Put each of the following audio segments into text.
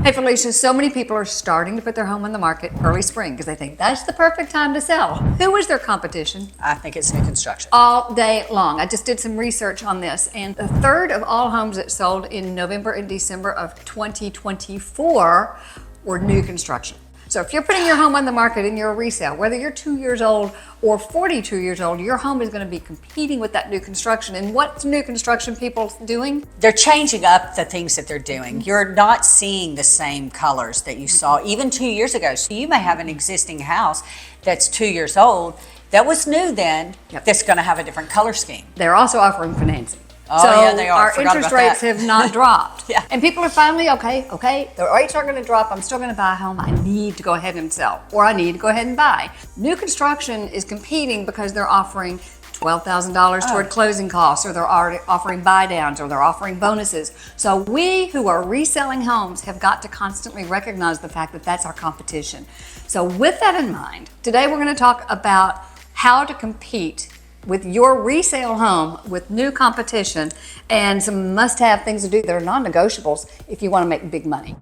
Hey Felicia, so many people are starting to put their home on the market early spring because they think that's the perfect time to sell. Who is their competition? I think it's new construction. All day long. I just did some research on this, and a third of all homes that sold in November and December of 2024 were new construction. So if you're putting your home on the market and you're a resale, whether you're 2 years old or 42 years old, your home is going to be competing with that new construction. And what's new construction people doing? They're changing up the things that they're doing. You're not seeing the same colors that you saw even 2 years ago. So you may have an existing house that's 2 years old that was new then, that's going to have a different color scheme. They're also offering financing. Oh, so yeah, they are. Our interest rates have not dropped. Yeah. And people are finally, okay, the rates are going to drop. I'm still going to buy a home. I need to go ahead and sell, or I need to go ahead and buy. New construction is competing because they're offering $12,000 toward closing costs, or they're already offering buy downs, or they're offering bonuses. So we who are reselling homes have got to constantly recognize the fact that that's our competition. So with that in mind, today we're going to talk about how to compete with your resale home with new competition and some must-have things to do that are non-negotiables if you want to make big money.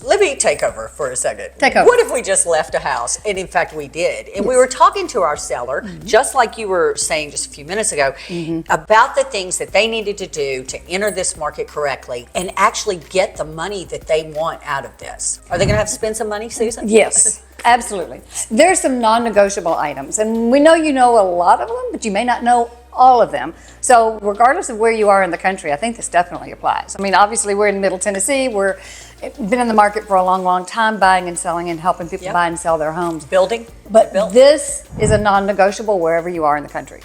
Let me take over for a second. Take over. What if we just left a house? And in fact, we did. And we were talking to our seller, just like you were saying just a few minutes ago, about the things that they needed to do to enter this market correctly and actually get the money that they want out of this. Are they going to have to spend some money, Susan? Yes, absolutely. There's some non-negotiable items, and we know you know a lot of them, but you may not know all of them. So regardless of where you are in the country, I think this definitely applies. I mean, obviously we're in Middle Tennessee. We've been in the market for a long, long time, buying and selling and helping people buy and sell their homes. Building. But this is a non-negotiable wherever you are in the country.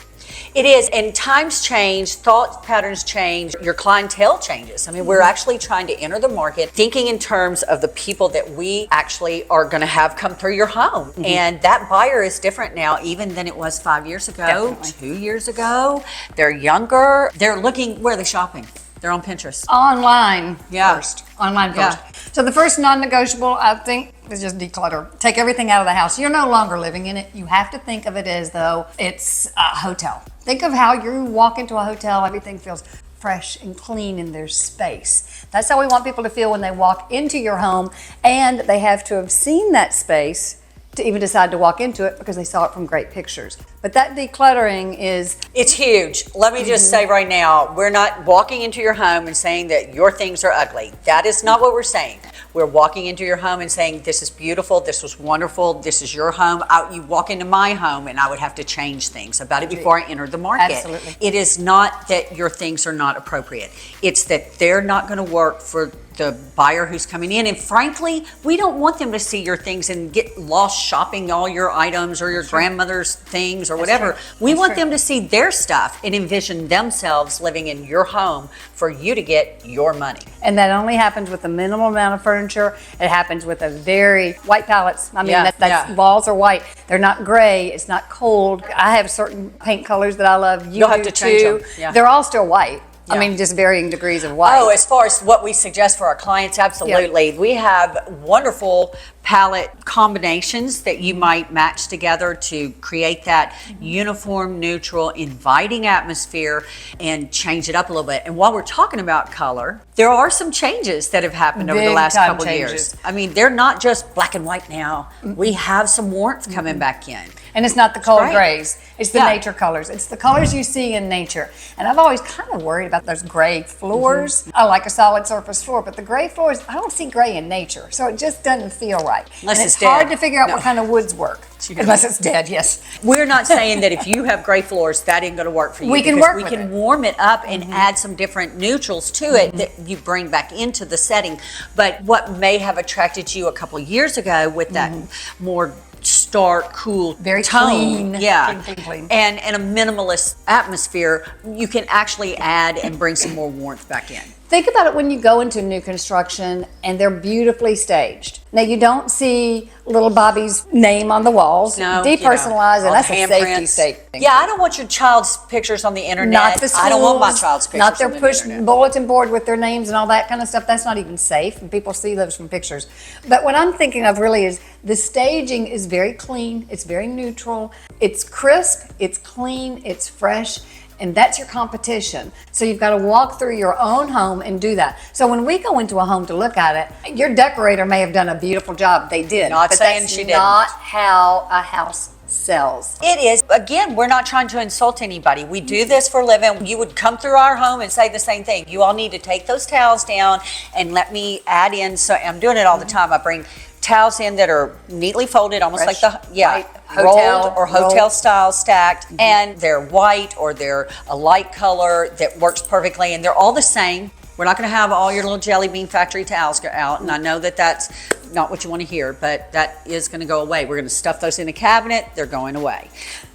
It is, and times change, thought patterns change, your clientele changes. I mean, we're actually trying to enter the market thinking in terms of the people that we actually are going to have come through your home. And that buyer is different now even than it was 5 years ago, Definitely. 2 years ago. They're younger. They're looking, where are they shopping? They're on Pinterest. Online Yeah. first. Online first. Yeah. So the first non-negotiable, I think, is just declutter. Take everything out of the house. You're no longer living in it. You have to think of it as though it's a hotel. Think of how you walk into a hotel, everything feels fresh and clean and there's space. That's how we want people to feel when they walk into your home, and they have to have seen that space to even decide to walk into it because they saw it from great pictures. But that decluttering is... It's huge. Let me just say right now, we're not walking into your home and saying that your things are ugly. That is not what we're saying. We're walking into your home and saying, this is beautiful, this was wonderful, this is your home. You walk into my home and I would have to change things about it before I enter the market. Absolutely. It is not that your things are not appropriate. It's that they're not going to work for the buyer who's coming in. And frankly, we don't want them to see your things and get lost shopping all your items or your grandmother's things or whatever. We want them to see their stuff and envision themselves living in your home for you to get your money. And that only happens with a minimal amount of furniture. It happens with a very white palettes. I mean, walls are white. They're not gray. It's not cold. I have certain paint colors that I love. You'll have to change them. Yeah. They're all still white. I Yeah. mean, just varying degrees of white. Oh, as far as what we suggest for our clients, absolutely. We have wonderful palette combinations that you might match together to create that uniform, neutral, inviting atmosphere and change it up a little bit. And while we're talking about color, there are some changes that have happened over the last Big-time couple changes. years. I mean, they're not just black and white now. We have some warmth coming back in. And it's not the cold Right. grays. It's the Yeah. nature colors. It's the colors you see in nature. And I've always kind of worried about those gray floors. I like a solid surface floor, but the gray floors, I don't see gray in nature. So it just doesn't feel right. Unless and it's it's hard dead. to figure out No. what kind of woods work. Unless it's dead, yes. We're not saying that if you have gray floors, that ain't going to work for you. We can because work we with can it. warm it up and add some different neutrals to it that you bring back into the setting. But what may have attracted you a couple of years ago with that more stark, cool Very tone, clean. yeah, Clean. and a minimalist atmosphere, you can actually add and bring some more warmth back in. Think about it when you go into new construction and they're beautifully staged. Now you don't see little Bobby's name on the walls. No, Depersonalized, all and that's the a safety handprints. state. Yeah, I don't want your child's pictures on the internet. Not the schools, I don't want my child's pictures not their on the push internet. bulletin board with their names and all that kind of stuff. That's not even safe, and people see those from pictures. But what I'm thinking of really is the staging is very clean. It's very neutral. It's crisp. It's clean. It's fresh. And that's your competition. So you've got to walk through your own home and do that. So when we go into a home to look at it, your decorator may have done a beautiful job. They did. Not but saying that's she didn't. not how a house sells. It is. Again, we're not trying to insult anybody. We do this for a living. You would come through our home and say the same thing. You all need to take those towels down and let me add in. So I'm doing it all the time. I bring towels in that are neatly folded, almost Fresh, like white, rolled hotel, or hotel rolled. style stacked, and they're white or they're a light color that works perfectly, and they're all the same. We're not going to have all your little jelly bean factory towels go out, and I know that that's not what you want to hear, but that is going to go away. We're going to stuff those in a cabinet. They're going away.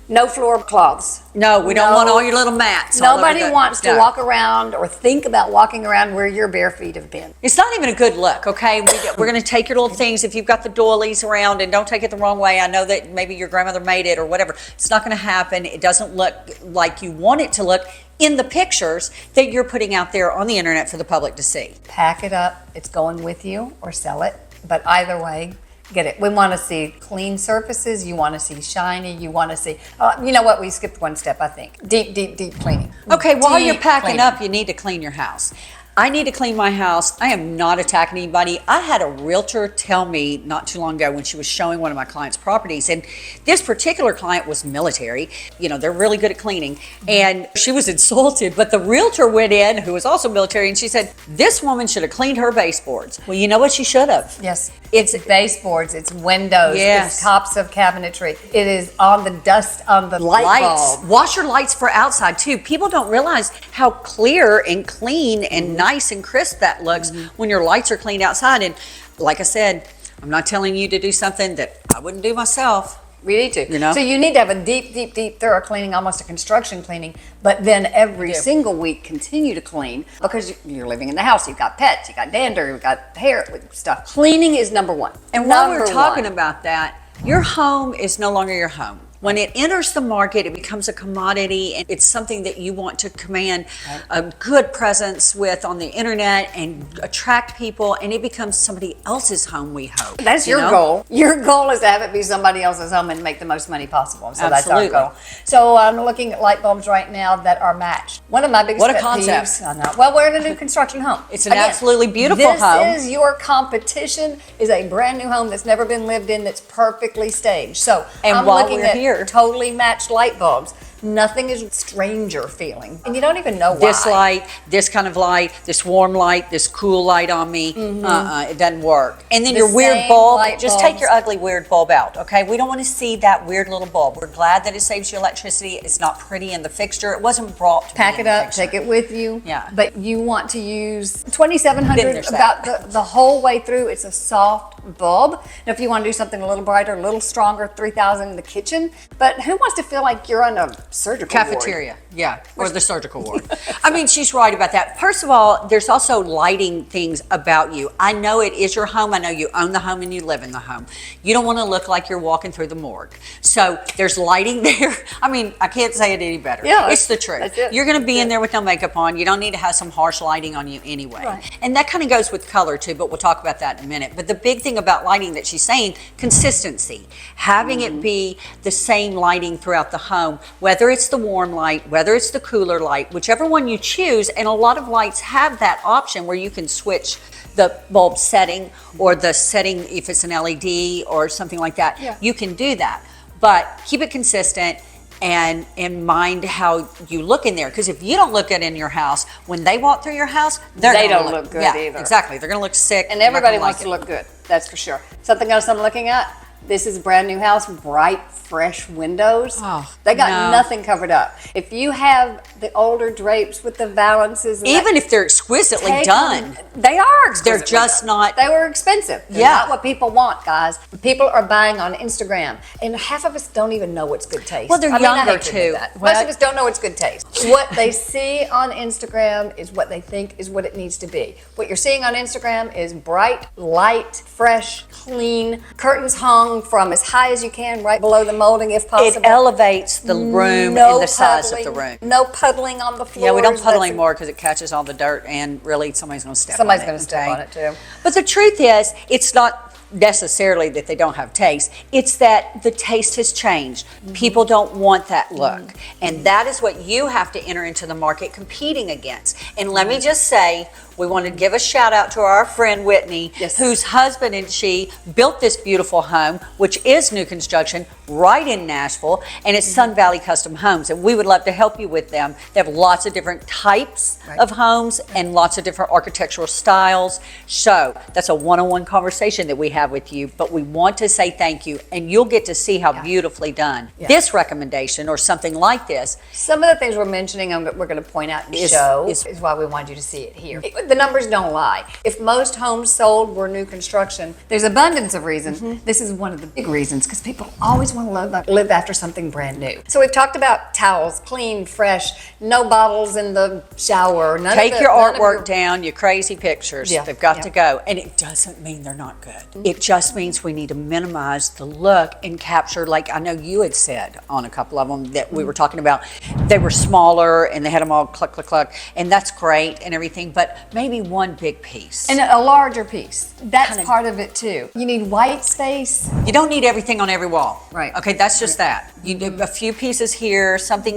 No floor cloths. No, we don't No. want all your little mats. all over Nobody the- wants to no. walk around or think about walking around where your bare feet have been. It's not even a good look, okay? We're going to take your little things. If you've got the doilies around, and don't take it the wrong way. I know that maybe your grandmother made it or whatever. It's not going to happen. It doesn't look like you want it to look in the pictures that you're putting out there on the internet for the public to see. Pack it up. It's going with you, or sell it. But either way, get it. We want to see clean surfaces. You want to see shiny. You want to see, you know what? We skipped one step, I think. Deep cleaning. Okay, while you're Deep packing cleaning. up, you need to clean your house. I need to clean my house. I am not attacking anybody. I had a realtor tell me not too long ago when she was showing one of my clients' properties, and this particular client was military. You know, they're really good at cleaning, and she was insulted, but the realtor went in, who was also military, and she said, this woman should have cleaned her baseboards. Well, you know what she should have? Yes. It's baseboards, it's windows, Yes. it's tops of cabinetry. It is on the dust on the light Lights. bulb. Wash your lights for outside too. People don't realize how clear and clean and nice and crisp that looks when your lights are cleaned outside. And like I said, I'm not telling you to do something that I wouldn't do myself. We need to. You know? So you need to have a deep, thorough cleaning, almost a construction cleaning, but then every single week continue to clean because you're living in the house. You've got pets, you've got dander, you've got hair stuff. Cleaning is number one. And while we're Number talking one. about that, your home is no longer your home. When it enters the market, it becomes a commodity, and it's something that you want to command a good presence with on the internet and attract people, and it becomes somebody else's home, we hope. That's you your know? goal. Your goal is to have it be somebody else's home and make the most money possible. So Absolutely. that's our goal. So I'm looking at light bulbs right now that are matched. One of my biggest What a pet concept. peeves- I know. Well, we're in a new construction home. It's an absolutely beautiful home. This is your competition. Is a brand new home that's never been lived in, that's perfectly staged. So And I'm while looking we're at here- totally matched light bulbs. Nothing is stranger feeling, and you don't even know why. This light, this kind of light, this warm light, this cool light on me, it doesn't work. And then The your weird same bulb, light just take bulbs. your ugly weird bulb out, okay? We don't want to see that weird little bulb. We're glad that it saves you electricity. It's not pretty in the fixture. It wasn't brought to Pack be it in the up, fixture. take it with you. Yeah. But you want to use Been 2700 there, about the whole way through. It's a soft bulb. Now, if you want to do something a little brighter, a little stronger, 3000 in the kitchen. But who wants to feel like you're on a surgical ward? Cafeteria, yeah, or the surgical ward. I mean, she's right about that. First of all, there's also lighting things about you. I know it is your home. I know you own the home and you live in the home. You don't want to look like you're walking through the morgue. So there's lighting there. I mean, I can't say it any better. Yeah, It's the truth. that's it. You're going to be That's in it. there with no makeup on. You don't need to have some harsh lighting on you anyway. Right. And that kind of goes with color too, but we'll talk about that in a minute. But the big thing about lighting that she's saying, consistency. Having it be the same lighting throughout the home, whether it's the warm light, whether it's the cooler light, whichever one you choose. And a lot of lights have that option where you can switch the bulb setting or the setting if it's an LED or something like that. Yeah. You can do that. But keep it consistent and mind how you look in there. Because if you don't look good in your house, when they walk through your house, They gonna don't look good yeah, either. Exactly. They're going to look sick. And They're not everybody gonna wants like to it. look good, that's for sure. Something else I'm looking at, This is a brand new house, bright, fresh windows. Oh, they got no. nothing covered up. If you have the older drapes with the valances, and Even if they're exquisitely take done. them- they are exquisitely They're just done. not- They were expensive. They're Yeah. not what people want, guys. People are buying on Instagram, and half of us don't even know what's good taste. Well, they're I mean, I younger, hate to too. do that. Well- Most of us don't know what's good taste. What they see on Instagram is what they think is what it needs to be. What you're seeing on Instagram is bright, light, fresh, clean, curtains hung from as high as you can, right below the molding if possible. It elevates the room No and the size of the puddling, room. No puddling on the floors. Yeah, we don't puddle That's- anymore because it catches all the dirt and really somebody's going to step Somebody's on it. going to step okay? on it too. But the truth is, it's not necessarily that they don't have taste. It's that the taste has changed. People don't want that look. And that is what you have to enter into the market competing against. And let me just say, we want to give a shout out to our friend Whitney, Yes. whose husband and she built this beautiful home, which is new construction right in Nashville, and it's Sun Valley Custom Homes. And we would love to help you with them. They have lots of different types of homes and lots of different architectural styles. So that's a one-on-one conversation that we have with you, but we want to say thank you, and you'll get to see how beautifully done this recommendation or something like this. Some of the things we're mentioning and we're going to point out and show is why we wanted you to see it here. The numbers don't lie. If most homes sold were new construction, there's abundance of reasons. This is one of the big reasons because people always want to live after something brand new. So we've talked about towels, clean, fresh, no bottles in the shower. Take your artwork down, your crazy pictures. Yeah, They've got yeah. to go. And it doesn't mean they're not good. It just means we need to minimize the look and capture, like I know you had said on a couple of them that we were talking about, they were smaller and they had them all cluck, cluck, cluck. And that's great and everything, but maybe one big piece. And a larger piece. That's part of it too. You need white space. You don't need everything on every wall. Right. Okay, that's just that. You do a few pieces here, something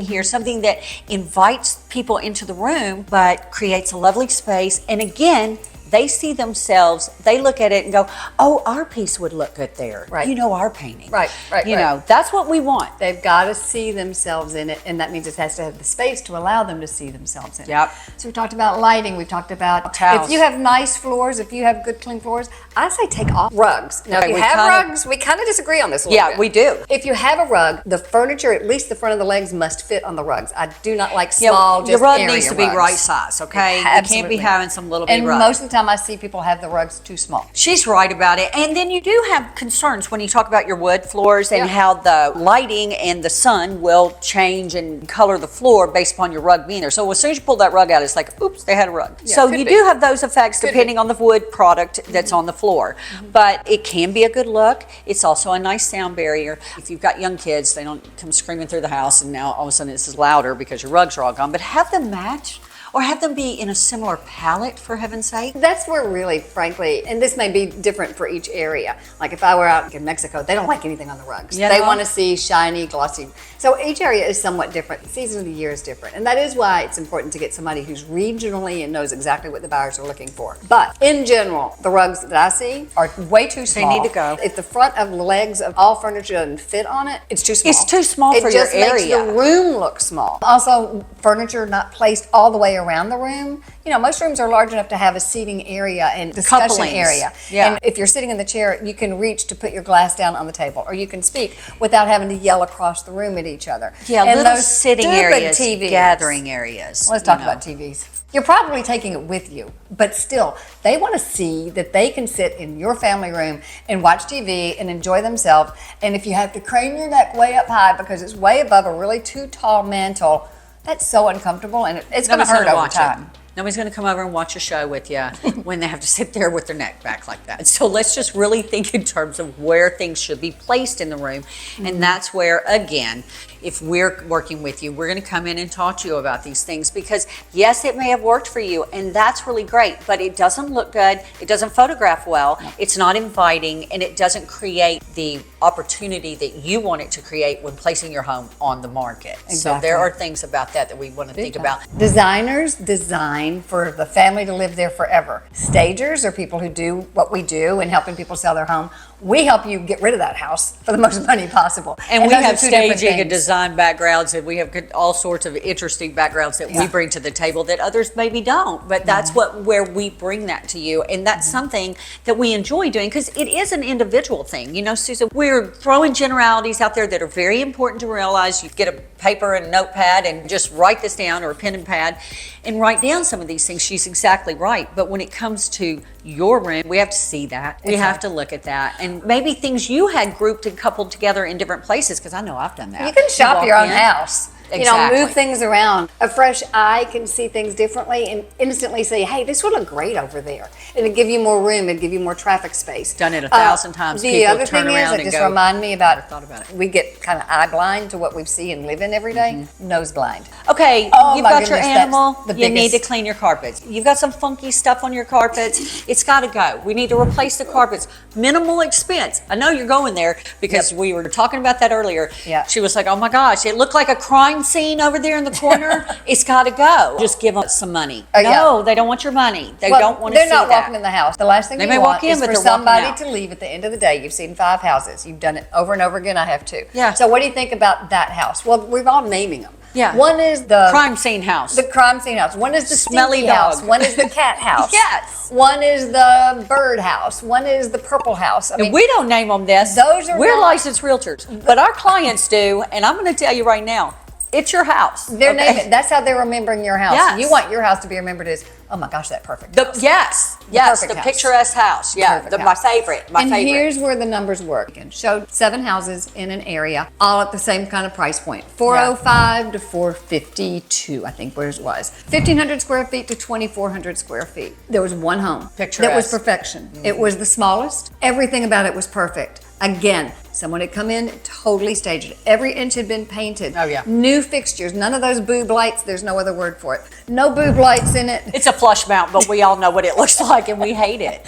that invites people into the room, but creates a lovely space. And again, they see themselves, they look at it and go, oh, our piece would look good there. Right. You know, our painting. Right. You know, that's what we want. They've got to see themselves in it, and that means it has to have the space to allow them to see themselves in Yep. it. So we talked about lighting. We talked about Towels. if you have nice floors, if you have good clean floors, I say take off rugs. Now, Okay, if you we have kinda- rugs, we kind of disagree on this a little Yeah, bit. we do. If you have a rug, the furniture, at least the front of the legs, must fit on the rugs. I do not like Yeah, small, your just rug area needs to be rugs. right size, okay? You can't Absolutely. be having some little bitty And rug. most of the time, I see people have the rugs too small. She's right about it. And then you do have concerns when you talk about your wood floors and Yeah. how the lighting and the sun will change and color the floor based upon your rug being there. So as soon as you pull that rug out, it's like, oops, they had a rug. Yeah, So could you be. do have those effects depending on the wood product that's on the floor. But it can be a good look. It's also a nice sound barrier. If you've got young kids, they don't come screaming through the house and now all of a sudden this is louder because your rugs are all gone. But have them match. Or have them be in a similar palette, for heaven's sake. That's where really, frankly, and this may be different for each area. Like if I were out in Mexico, they don't like anything on the rugs. You They know? want to see shiny, glossy. So each area is somewhat different. The season of the year is different. And that is why it's important to get somebody who's regionally and knows exactly what the buyers are looking for. But in general, the rugs that I see are way too small. need to go. If the front of the legs of all furniture doesn't fit on it, it's too small. It's too small for It your just makes area. the room look small. Also, furniture not placed all the way around the room. You know, most rooms are large enough to have a seating area and discussion Couplings. area. Yeah. And if you're sitting in the chair, you can reach to put your glass down on the table, or you can speak without having to yell across the room at each other. Yeah, and little those sitting stupid areas, TVs. gathering areas. Let's talk about TVs. You're probably taking it with you, but still, they want to see that they can sit in your family room and watch TV and enjoy themselves. And if you have to crane your neck way up high because it's way above a really too tall mantle, that's so uncomfortable, and it's going to Nobody's hurt gonna over watch time. it. Nobody's going to come over and watch a show with you when they have to sit there with their neck back like that. So let's just really think in terms of where things should be placed in the room. And that's where, again, if we're working with you, we're going to come in and talk to you about these things because, yes, it may have worked for you, and that's really great, but it doesn't look good. It doesn't photograph well. It's not inviting, and it doesn't create the opportunity that you want it to create when placing your home on the market. So Exactly. there are things about that we want to think about. Designers design for the family to live there forever. Stagers are people who do what we do and helping people sell their home. We help you get rid of that house for the most money possible. And we those are have two different staging and things. design backgrounds, and we have all sorts of interesting backgrounds that we bring to the table that others maybe don't. But that's where we bring that to you, and that's something that we enjoy doing because it is an individual thing. You know, Susan, we're throwing generalities out there that are very important to realize. You get a paper and notepad and just write this down, or a pen and pad, and write down some of these things. She's exactly right. But when it comes to your room, we have to see that. We have to look at that. And maybe things you had grouped and coupled together in different places, because I know I've done that. You can shop walk your own in. house. Exactly. You know, move things around. A fresh eye can see things differently and instantly say, hey, this would look great over there. It'll give you more room. It'll give you more traffic space. Done it 1,000 times. The People other turn thing is, around it and just go, remind me about, "Never thought about it." we get kind of eye blind to what we see and live in every day. Nose blind. Okay, Oh, you've my got your goodness, that's animal. the You need to biggest- clean your carpets. You've got some funky stuff on your carpets. It's got to go. We need to replace the carpets. Minimal expense. I know you're going there because we were talking about that earlier. Yeah. She was like, "Oh my gosh, it looked like a crime scene over there in the corner. It's got to go. Just give them some money." No, they don't want your money. They don't want to see They're not that. walking in the house. The last thing They you may want walk in, is but for they're walking somebody out. to leave at the end of the day. You've seen 5 houses. You've done it over and over again. I have too. Yeah. So what do you think about that house? Well, we're all naming them. Yeah. One is the Crime scene house. The crime scene house. One is the Smelly stinky house. dog. One is the cat house. Yes. One is the bird house. One is the purple house. I mean, And we don't name them this. Those are We're not- licensed realtors, but our clients do. And I'm going to tell you right now, it's your house. they're okay? naming. That's how they're remembering your house. Yes. You want your house to be remembered as, oh my gosh, that perfect house. Yes, perfect the house. picturesque house. Yeah, perfect my house. favorite. And here's where the numbers work. Again, showed 7 houses in an area, all at the same kind of price point. 405 to 452, I think where it was. 1,500 square feet to 2,400 square feet. There was one home that was Picturesque. perfection. It was the smallest. Everything about it was perfect. Again, someone had come in, totally staged it. Every inch had been painted. Oh, yeah. New fixtures. None of those boob lights. There's no other word for it. No boob lights in it. It's a flush mount, but we all know what it looks like, and we hate it.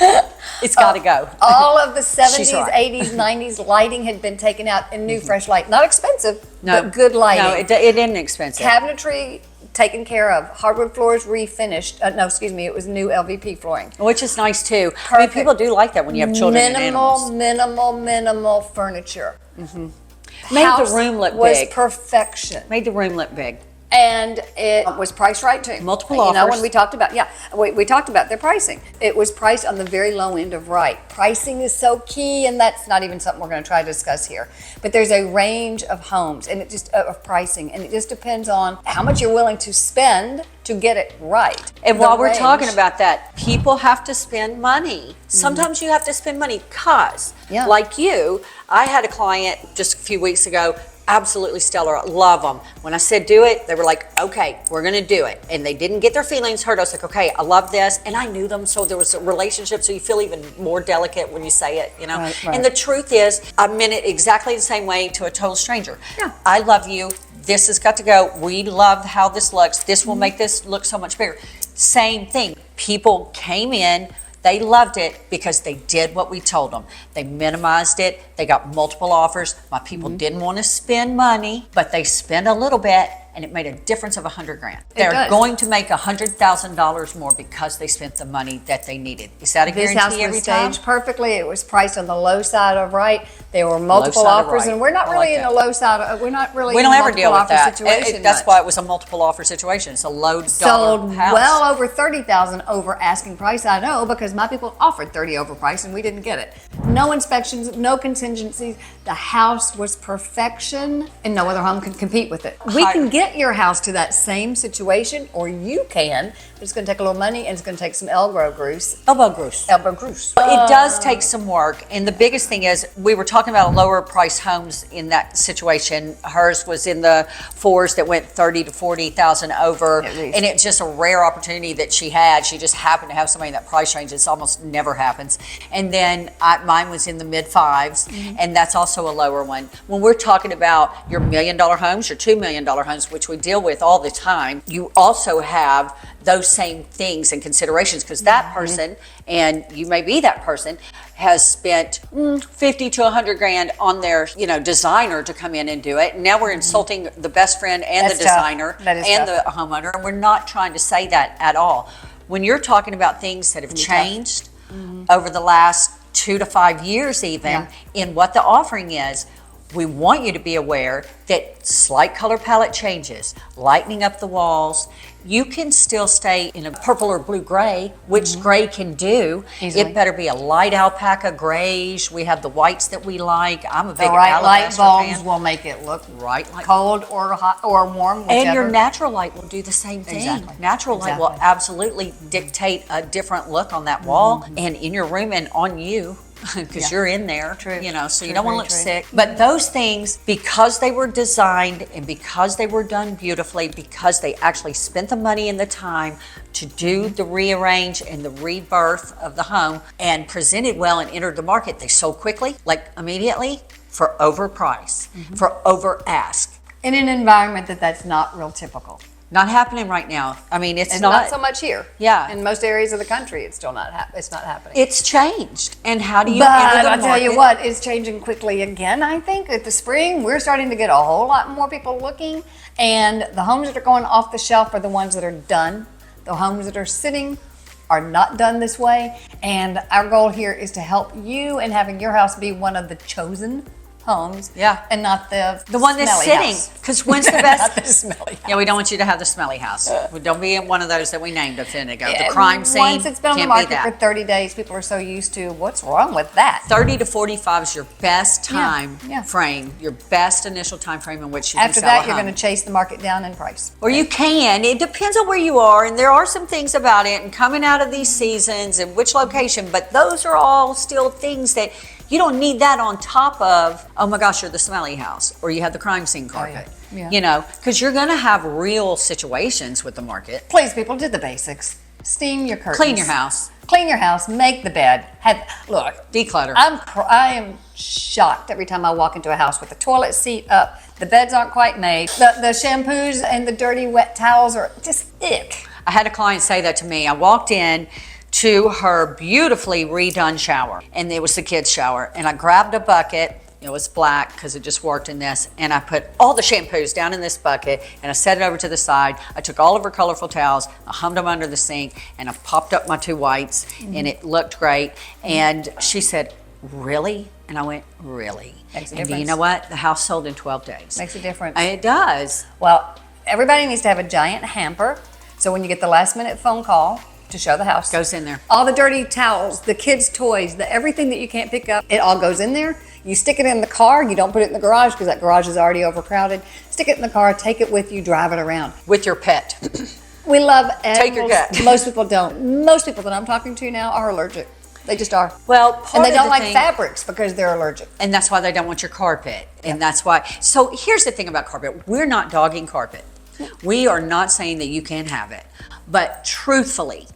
It's got to go. All of the 70s, She's right. 80s, 90s lighting had been taken out and new fresh light. Not expensive, but good lighting. No, it isn't expensive. Cabinetry taken care of. Hardwood floors refinished. It was new LVP flooring. Which is nice too. I mean, Perfect. people do like that when you have children and animals. Minimal furniture. Made House the room look was big. perfection. Made the room look big. And it was priced right too. Multiple You know, offers. when we talked about, we talked about their pricing. It was priced on the very low end of right. Pricing is so key, and that's not even something we're going to try to discuss here. But there's a range of homes and of pricing, and it just depends on how much you're willing to spend to get it right. And The while we're range- talking about that, people have to spend money. Sometimes you have to spend money because, Yeah. like you, I had a client just a few weeks ago, absolutely stellar, love them. When I said do it, they were like, okay, we're going to do it. And they didn't get their feelings hurt. I was like, okay, I love this. And I knew them, so there was a relationship, so you feel even more delicate when you say it, you know? Right. And the truth is, I meant it exactly the same way to a total stranger. Yeah. I love you. This has got to go. We love how this looks. This will make this look so much bigger. Same thing. People came in. They loved it because they did what we told them. They minimized it. They got multiple offers. My people didn't want to spend money, but they spent a little bit, and it made a difference of $100,000. They're does. going to make $100,000 more because they spent the money that they needed. Is that a This guarantee house every was time? staged perfectly. It was priced on the low side of right. There were multiple side of offers, right. and we're not I really like in that. a low side. We're not really. We in don't a ever multiple deal with offer that. Situation That's much. why it was a multiple offer situation. It's a low dollar Sold house. well over 30,000 over asking price. I know because my people offered 30 over price and we didn't get it. No inspections, no contingencies. The house was perfection, and no other home can compete with it. We can get your house to that same situation, or you can. But it's going to take a little money, and it's going to take some elbow grease. Elbow grease. Elbow grease. It does take some work, and the biggest thing is we were talking about lower price homes in that situation. Hers was in the 4s that went 30 to 40,000 over, At least. and it's just a rare opportunity that she had. She just happened to have somebody in that price range. It's almost never happens. And then mine was in the mid 5s, and that's also a lower one. When we're talking about your $1 million homes, your $2 million homes, which we deal with all the time, you also have those same things and considerations because that person, and you may be that person, has spent 50 to 100 grand on their designer to come in and do it. Now we're insulting the best friend and That's the tough. designer That is and tough. the homeowner, and we're not trying to say that at all. When you're talking about things that have changed over the last 2 to 5 years even Yeah. in what the offering is. We want you to be aware that slight color palette changes, lightening up the walls. You can still stay in a purple or blue gray, which gray can do. Easily. It better be a light alpaca grayish. We have the whites that we like. I'm a The big right light alabaster bulbs fan. will make it look Right light. cold or hot or warm, whichever. And your natural light will do the same thing. Exactly. Natural light will Exactly. absolutely dictate a different look on that wall and in your room and on you. Because Yeah. you're in there, True. you know, so you True, don't want to very look true. sick. But those things, because they were designed and because they were done beautifully, because they actually spent the money and the time to do the rearrange and the rebirth of the home and presented well and entered the market, they sold quickly, like immediately, for overprice, for over ask. in an environment that's not real typical. Not happening right now. I mean, it's And not. not so much here. Yeah. In most areas of the country, it's still not it's not happening. It's changed. And how do you But enter the I'll tell you market? what, it's changing quickly again. I think at the spring, we're starting to get a whole lot more people looking, and the homes that are going off the shelf are the ones that are done. The homes that are sitting are not done this way, and our goal here is to help you in having your house be one of the chosen homes, Yeah. and not the one that's smelly sitting. house. Because when's the best? Not the smelly Yeah, we don't want you to have the smelly house. We don't be in one of those that we named a minute ago. The And crime scene. Once it's been on the can't be market for that. 30 days, people are so used to what's wrong with that. 30 to 45 is your best time yeah. frame, your best initial time frame in which you After can sell that, a you're home. going to chase the market down in price. Or you can. It depends on where you are, and there are some things about it, and coming out of these seasons and which location. But those are all still things that you don't need that on top of. Oh my gosh, you're the smelly house, or you have the crime scene carpet. Yeah. You know, because you're going to have real situations with the market. Please, people, do the basics. Steam your curtains. Clean your house, Clean your house. Make the bed. Look, declutter. I am shocked every time I walk into a house with the toilet seat up. The beds aren't quite made. The shampoos and the dirty wet towels are just ick. I had a client say that to me. I walked in to her beautifully redone shower, and it was the kids' shower, and I grabbed a bucket. It was black because it just worked in this, and I put all the shampoos down in this bucket, and I set it over to the side. I took all of her colorful towels, I hummed them under the sink, and I popped up my 2 whites, and it looked great. And she said, "Really?" And I went, "Really?" Makes a And do you difference. know what? The house sold in 12 days. Makes a difference. It does. Well, everybody needs to have a giant hamper. So when you get the last minute phone call to show the house, Goes in there. all the dirty towels, the kids' toys, everything that you can't pick up, it all goes in there. You stick it in the car. You don't put it in the garage because that garage is already overcrowded. Stick it in the car, take it with you, drive it around. With your pet. We love Take your animals. cat. Most people don't. Most people that I'm talking to now are allergic. They just are. Well, part And they of don't the like thing- fabrics because they're allergic. And that's why they don't want your carpet. And that's why. So here's the thing about carpet. We're not dogging carpet. We are not saying that you can't have it. But truthfully,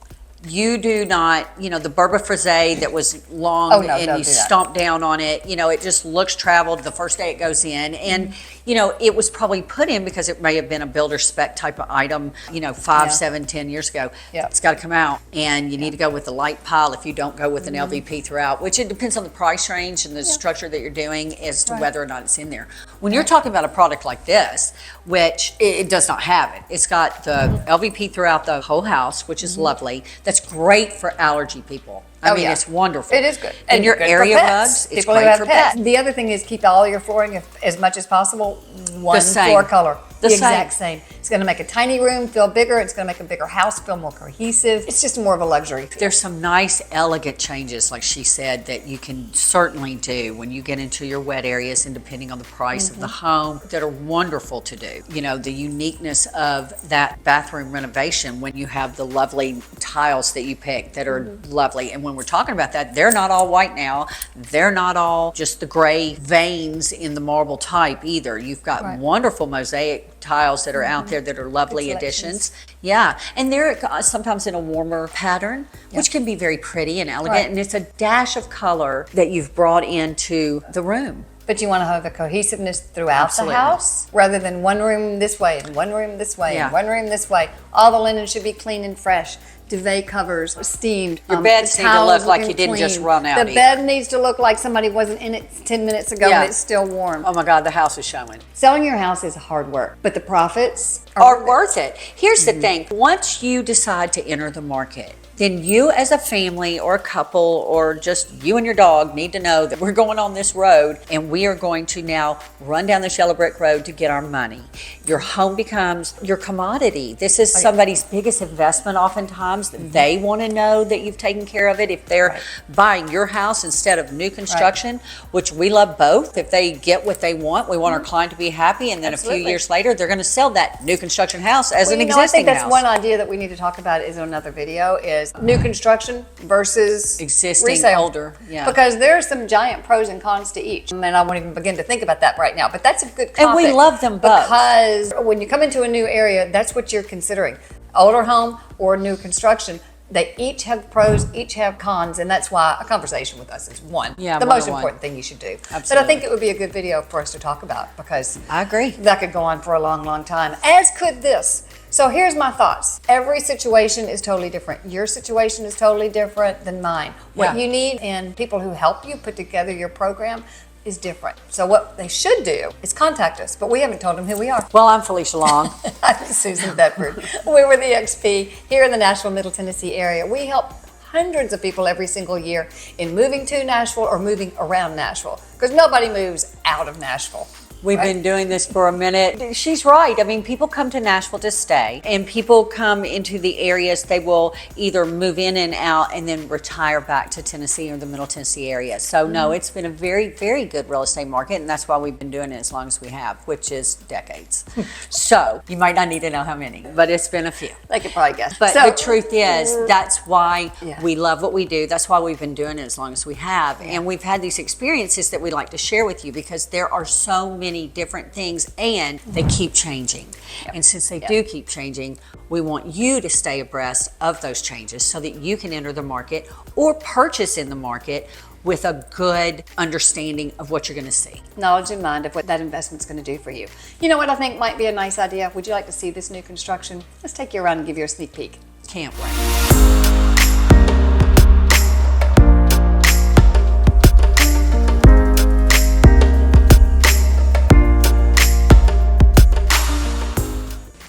you do not, the Berber Frise that was long Oh, no, and don't you do that. stomp down on it, it just looks traveled the first day it goes in. And, it was probably put in because it may have been a builder spec type of item, 5, Yeah. 7, 10 years ago. Yeah. It's got to come out. And you need to go with the light pile if you don't go with an Mm-hmm. LVP throughout, which it depends on the price range and the structure that you're doing as to Right. whether or not it's in there. When you're talking about a product like this, which it does not have it, it's got the Mm-hmm. LVP throughout the whole house, which is lovely. That's great for allergy people. I Oh, mean, yeah. it's wonderful. It is good. And your good for area pets. rugs, it's People who great have for pets. pets. The other thing is keep all your flooring as much as possible one same. floor color. The The same. exact same. It's going to make a tiny room feel bigger. It's going to make a bigger house feel more cohesive. It's just more of a luxury. There's some nice, elegant changes, like she said, that you can certainly do when you get into your wet areas and depending on the price of the home that are wonderful to do. The uniqueness of that bathroom renovation when you have the lovely tiles that you pick that are lovely. And when we're talking about that, they're not all white now. They're not all just the gray veins in the marble type either. You've got Right. wonderful mosaic tiles that are out there that are lovely Good additions. Yeah, and they're sometimes in a warmer pattern, which can be very pretty and elegant, Right. and it's a dash of color that you've brought into the room. But you want to have the cohesiveness throughout Absolutely. the house rather than one room this way and one room this way Yeah. and one room this way. All the linen should be clean and fresh. Duvet covers steamed. Your beds need to towels look like looking you didn't just clean. run out The either. bed needs to look like somebody wasn't in it 10 minutes ago Yeah. and it's still warm. Oh my God, the house is showing. Selling your house is hard work, but the profits Are worth it. Here's the thing. Once you decide to enter the market, then you as a family or a couple or just you and your dog need to know that we're going on this road and we are going to now run down this yellow brick road to get our money. Your home becomes your commodity. This is somebody's biggest investment oftentimes. They want to know that you've taken care of it. If they're buying your house instead of new construction, which we love both. If they get what they want, we want our client to be happy, and then a few years later they're going to sell that new construction house as an existing I think that's house. one idea that we need to talk about is another video is new construction versus Existing, resale. older, yeah. Because there are some giant pros and cons to each. And I won't even begin to think about that right now, but that's a good topic. And we love them both. Because when you come into a new area, that's what you're considering. Older home or new construction. They each have pros, each have cons, and that's why a conversation with us is the most important thing you should do. Absolutely. But I think it would be a good video for us to talk about because I agree. That could go on for a long, long time, as could this. So here's my thoughts. Every situation is totally different. Your situation is totally different than mine. What you need and people who help you put together your program is different. So what they should do is contact us, but we haven't told them who we are. Well, I'm Felicia Long. I'm Susan Bedford. We were the XP here in the Nashville, Middle Tennessee area. We help hundreds of people every single year in moving to Nashville or moving around Nashville because nobody moves out of Nashville. We've been doing this for a minute. She's right. I mean, people come to Nashville to stay, and people come into the areas. They will either move in and out and then retire back to Tennessee or the Middle Tennessee area. So no, it's been a very, very good real estate market, and that's why we've been doing it as long as we have, which is decades. So you might not need to know how many, but it's been a few. They could probably guess. But So, the truth is, that's why Yeah. we love what we do. That's why we've been doing it as long as we have. And we've had these experiences that we like to share with you because there are so many different things and they keep changing. And since they do keep changing, we want you to stay abreast of those changes so that you can enter the market or purchase in the market with a good understanding of what you're going to see. knowledge in mind of what that investment's going to do for you. You know what I think might be a nice idea? Would you like to see this new construction? Let's take you around and give you a sneak peek. Can't wait.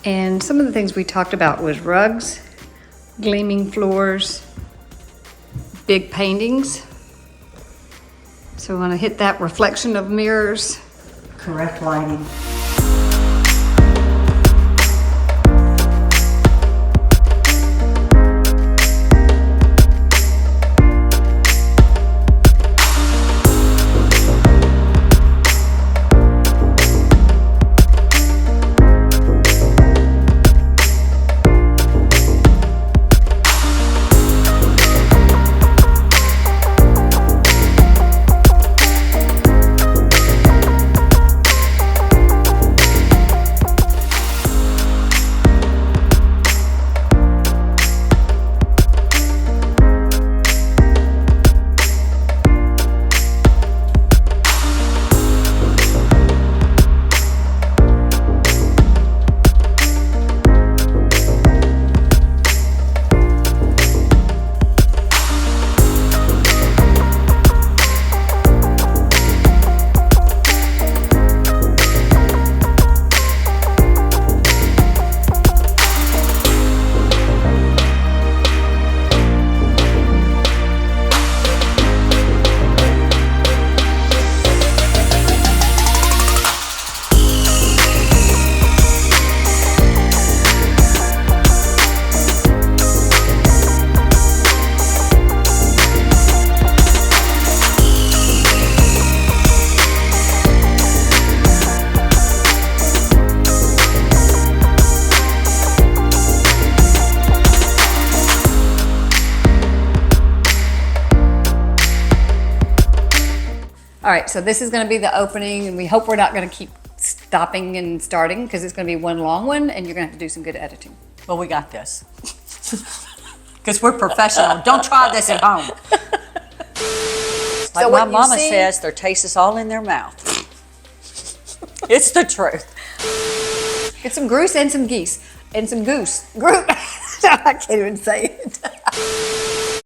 And some of the things we talked about was rugs, gleaming floors, big paintings. So we want to hit that reflection of mirrors. Correct lighting. All right, so this is going to be the opening, and we hope we're not going to keep stopping and starting because it's going to be one long one, and you're going to have to do some good editing. Well, we got this. Because we're professional. Don't try this at home. Like my mama says, their taste is all in their mouth. It's the truth. Get some goose and some geese and some goose. I can't even say it.